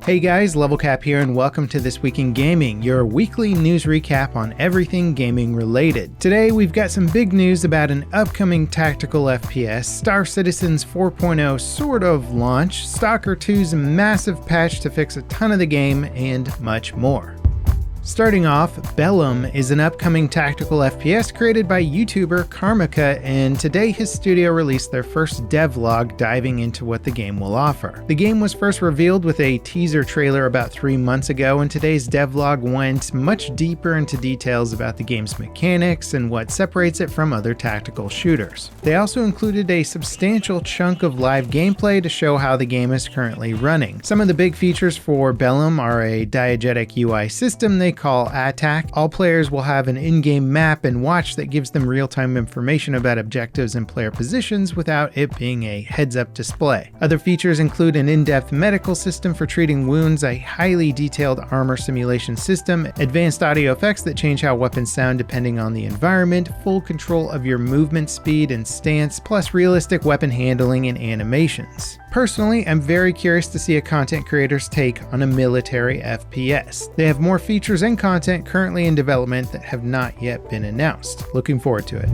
Hey guys, Level Cap here and welcome to This Week in Gaming, your weekly news recap on everything gaming related. Today we've got some big news about an upcoming tactical FPS, Star Citizen's 4.0 sort of launch, Stalker 2's massive patch to fix a ton of the game, and much more. Starting off, Bellum is an upcoming tactical FPS created by YouTuber Karmika, and today his studio released their first devlog diving into what the game will offer. The game was first revealed with a teaser trailer about 3 months ago, and today's devlog went much deeper into details about the game's mechanics and what separates it from other tactical shooters. They also included a substantial chunk of live gameplay to show how the game is currently running. Some of the big features for Bellum are a diegetic UI system they call Attack. All players will have an in-game map and watch that gives them real-time information about objectives and player positions without it being a heads-up display. Other features include an in-depth medical system for treating wounds, a highly detailed armor simulation system, advanced audio effects that change how weapons sound depending on the environment, full control of your movement speed and stance, plus realistic weapon handling and animations. Personally, I'm very curious to see a content creator's take on a military FPS. They have more features and content currently in development that have not yet been announced. Looking forward to it.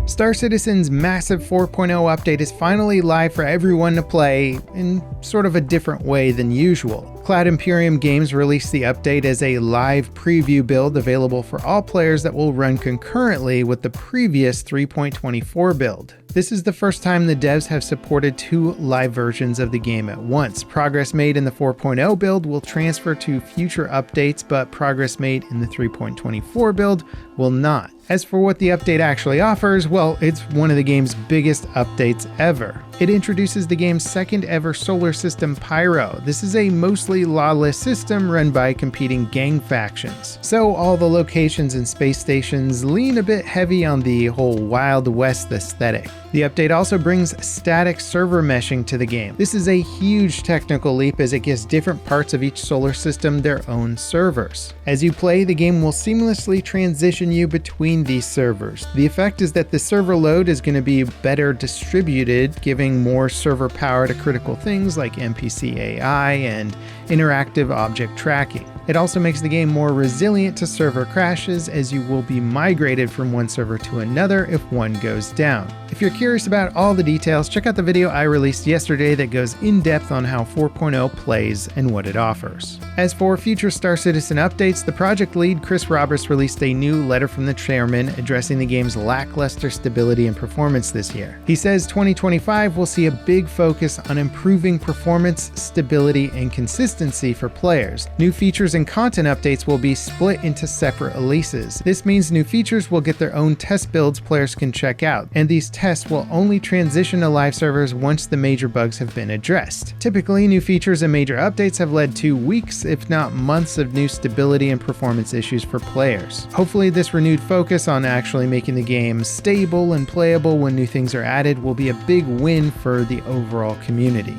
Star Citizen's massive 4.0 update is finally live for everyone to play in sort of a different way than usual. Cloud Imperium Games released the update as a live preview build available for all players that will run concurrently with the previous 3.24 build. This is the first time the devs have supported 2 live versions of the game at once. Progress made in the 4.0 build will transfer to future updates, but progress made in the 3.24 build will not. As for what the update actually offers, well, it's one of the game's biggest updates ever. It introduces the game's second ever solar system Pyro. This is a mostly lawless system run by competing gang factions. So all the locations and space stations lean a bit heavy on the whole Wild West aesthetic. The update also brings static server meshing to the game. This is a huge technical leap as it gives different parts of each solar system their own servers. As you play, the game will seamlessly transition you between these servers. The effect is that the server load is going to be better distributed, giving more server power to critical things like NPC AI and interactive object tracking. It also makes the game more resilient to server crashes, as you will be migrated from one server to another if one goes down. If you're curious about all the details, check out the video I released yesterday that goes in depth on how 4.0 plays and what it offers. As for future Star Citizen updates, the project lead Chris Roberts released a new letter from the chairman addressing the game's lackluster stability and performance this year. He says 2025 will see a big focus on improving performance, stability, and consistency for players. New features and content updates will be split into separate releases. This means new features will get their own test builds players can check out, and these tests will only transition to live servers once the major bugs have been addressed. Typically, new features and major updates have led to weeks, if not months, of new stability and performance issues for players. Hopefully, this renewed focus on actually making the game stable and playable when new things are added will be a big win for the overall community.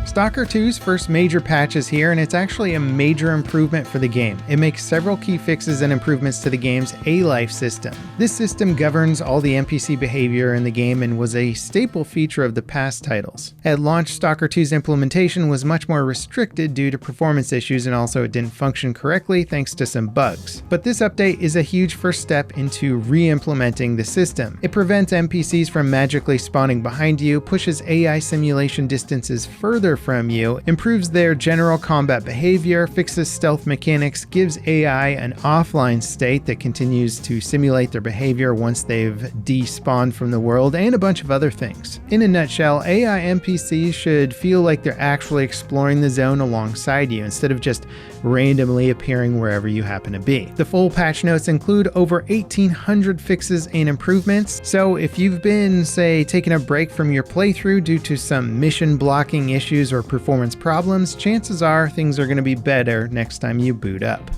Stalker 2's first major patch is here, and it's actually a major improvement for the game. It makes several key fixes and improvements to the game's A-Life system. This system governs all the NPC behavior in the game and was a staple feature of the past titles. At launch, Stalker 2's implementation was much more restricted due to performance issues, and also it didn't function correctly thanks to some bugs. But this update is a huge first step into re-implementing the system. It prevents NPCs from magically spawning behind you, pushes AI simulation distances further from you, improves their general combat behavior, fixes stealth mechanics, gives AI an offline state that continues to simulate their behavior once they've despawned from the world, and a bunch of other things. In a nutshell, AI NPCs should feel like they're actually exploring the zone alongside you instead of just randomly appearing wherever you happen to be. The full patch notes include over 1,800 fixes and improvements, so if you've been, say, taking a break from your playthrough due to some mission blocking issues or performance problems, chances are things are going to be better next time you boot up.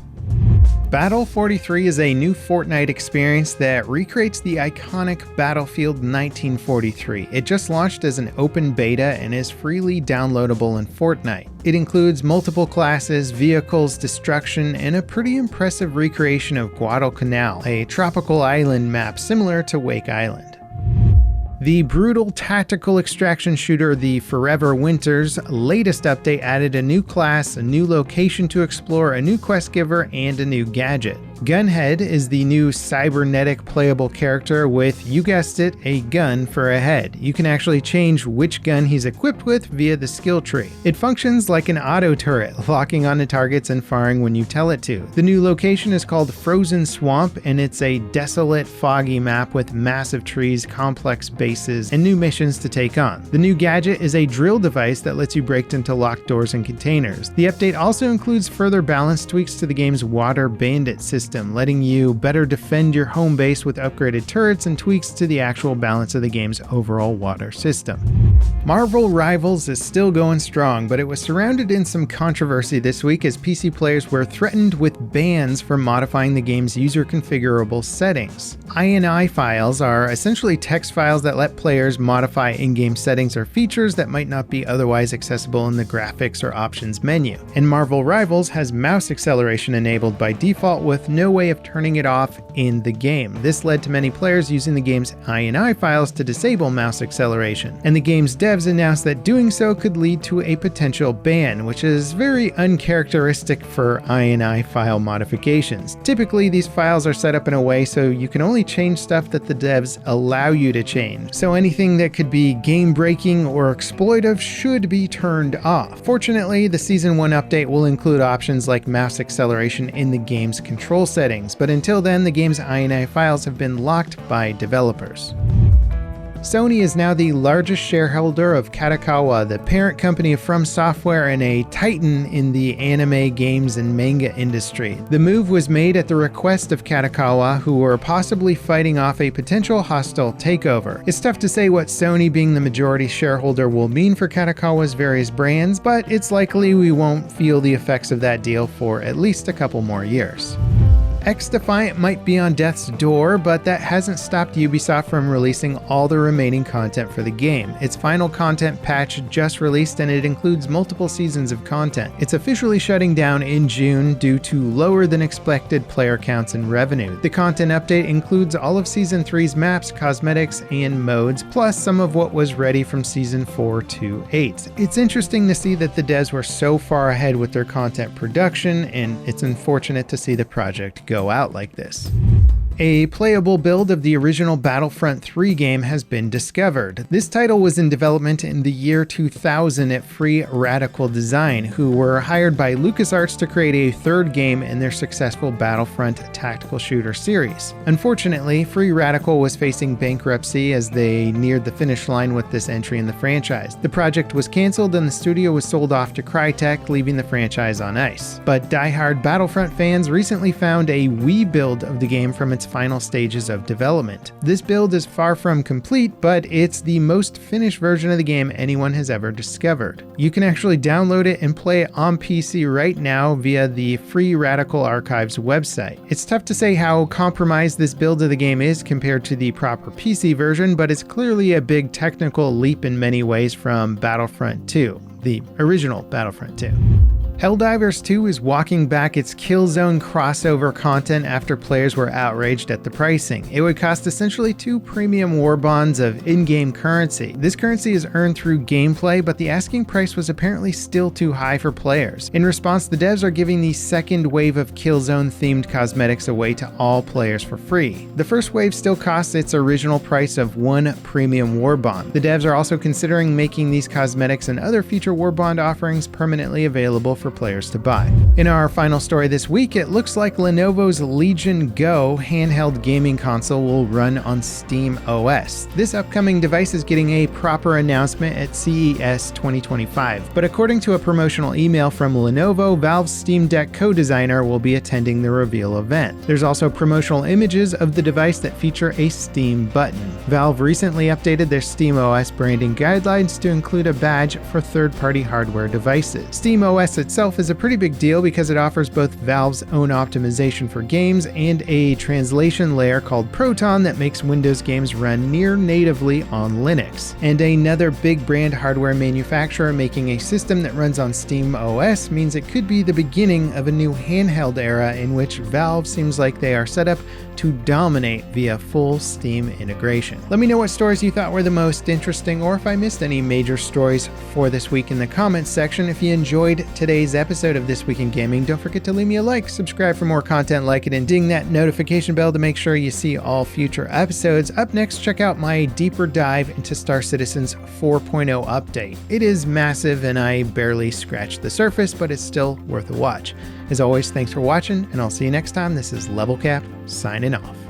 Battle 43 is a new Fortnite experience that recreates the iconic Battlefield 1943. It just launched as an open beta and is freely downloadable in Fortnite. It includes multiple classes, vehicles, destruction, and a pretty impressive recreation of Guadalcanal, a tropical island map similar to Wake Island. The brutal tactical extraction shooter The Forever Winter's latest update added a new class, a new location to explore, a new quest giver, and a new gadget. Gunhead is the new cybernetic playable character with, you guessed it, a gun for a head. You can actually change which gun he's equipped with via the skill tree. It functions like an auto turret, locking onto targets and firing when you tell it to. The new location is called Frozen Swamp, and it's a desolate, foggy map with massive trees, complex bases, and new missions to take on. The new gadget is a drill device that lets you break into locked doors and containers. The update also includes further balance tweaks to the game's water bandit system, letting you better defend your home base with upgraded turrets and tweaks to the actual balance of the game's overall water system. Marvel Rivals is still going strong, but it was surrounded in some controversy this week as PC players were threatened with bans for modifying the game's user configurable settings. INI files are essentially text files that let players modify in-game settings or features that might not be otherwise accessible in the graphics or options menu. And Marvel Rivals has mouse acceleration enabled by default with no way of turning it off in the game. This led to many players using the game's INI files to disable mouse acceleration, and the game's devs announced that doing so could lead to a potential ban, which is very uncharacteristic for INI file modifications. Typically, these files are set up in a way so you can only change stuff that the devs allow you to change, so anything that could be game-breaking or exploitive should be turned off. Fortunately, the Season 1 update will include options like mouse acceleration in the game's control settings, but until then, the game's INI files have been locked by developers. Sony is now the largest shareholder of Kadokawa, the parent company of From Software and a titan in the anime, games, and manga industry. The move was made at the request of Kadokawa, who were possibly fighting off a potential hostile takeover. It's tough to say what Sony being the majority shareholder will mean for Kadokawa's various brands, but it's likely we won't feel the effects of that deal for at least a couple more years. XDefiant might be on death's door, but that hasn't stopped Ubisoft from releasing all the remaining content for the game. Its final content patch just released, and it includes multiple seasons of content. It's officially shutting down in June due to lower than expected player counts and revenue. The content update includes all of Season 3's maps, cosmetics, and modes, plus some of what was ready from Season 4 to 8. It's interesting to see that the devs were so far ahead with their content production, and it's unfortunate to see the project go out like this. A playable build of the original Battlefront 3 game has been discovered. This title was in development in the year 2000 at Free Radical Design, who were hired by LucasArts to create a third game in their successful Battlefront tactical shooter series. Unfortunately, Free Radical was facing bankruptcy as they neared the finish line with this entry in the franchise. The project was cancelled and the studio was sold off to Crytek, leaving the franchise on ice. But die-hard Battlefront fans recently found a Wii build of the game from its final stages of development. This build is far from complete, but it's the most finished version of the game anyone has ever discovered. You can actually download it and play it on PC right now via the Free Radical Archives website. It's tough to say how compromised this build of the game is compared to the proper PC version, but it's clearly a big technical leap in many ways from Battlefront 2, the original Battlefront 2. Helldivers 2 is walking back its Killzone crossover content after players were outraged at the pricing. It would cost essentially 2 premium war bonds of in-game currency. This currency is earned through gameplay, but the asking price was apparently still too high for players. In response, the devs are giving the second wave of Killzone-themed cosmetics away to all players for free. The first wave still costs its original price of 1 premium war bond. The devs are also considering making these cosmetics and other future war bond offerings permanently available for players to buy. In our final story this week, it looks like Lenovo's Legion Go handheld gaming console will run on SteamOS. This upcoming device is getting a proper announcement at CES 2025, but according to a promotional email from Lenovo, Valve's Steam Deck co-designer will be attending the reveal event. There's also promotional images of the device that feature a Steam button. Valve recently updated their SteamOS branding guidelines to include a badge for third-party hardware devices. SteamOS itself itself is a pretty big deal because it offers both Valve's own optimization for games and a translation layer called Proton that makes Windows games run near natively on Linux. And another big brand hardware manufacturer making a system that runs on SteamOS means it could be the beginning of a new handheld era in which Valve seems like they are set up to dominate via full Steam integration. Let me know what stories you thought were the most interesting, or if I missed any major stories for this week in the comments section. If you enjoyed today's episode of This Week in Gaming, don't forget to leave me a like, subscribe for more content like it, and ding that notification bell to make sure you see all future episodes. Up next, check out my deeper dive into Star Citizen's 4.0 update. It is massive and I barely scratched the surface, but it's still worth a watch. As always, thanks for watching, and I'll see you next time. This is Level Cap, signing off.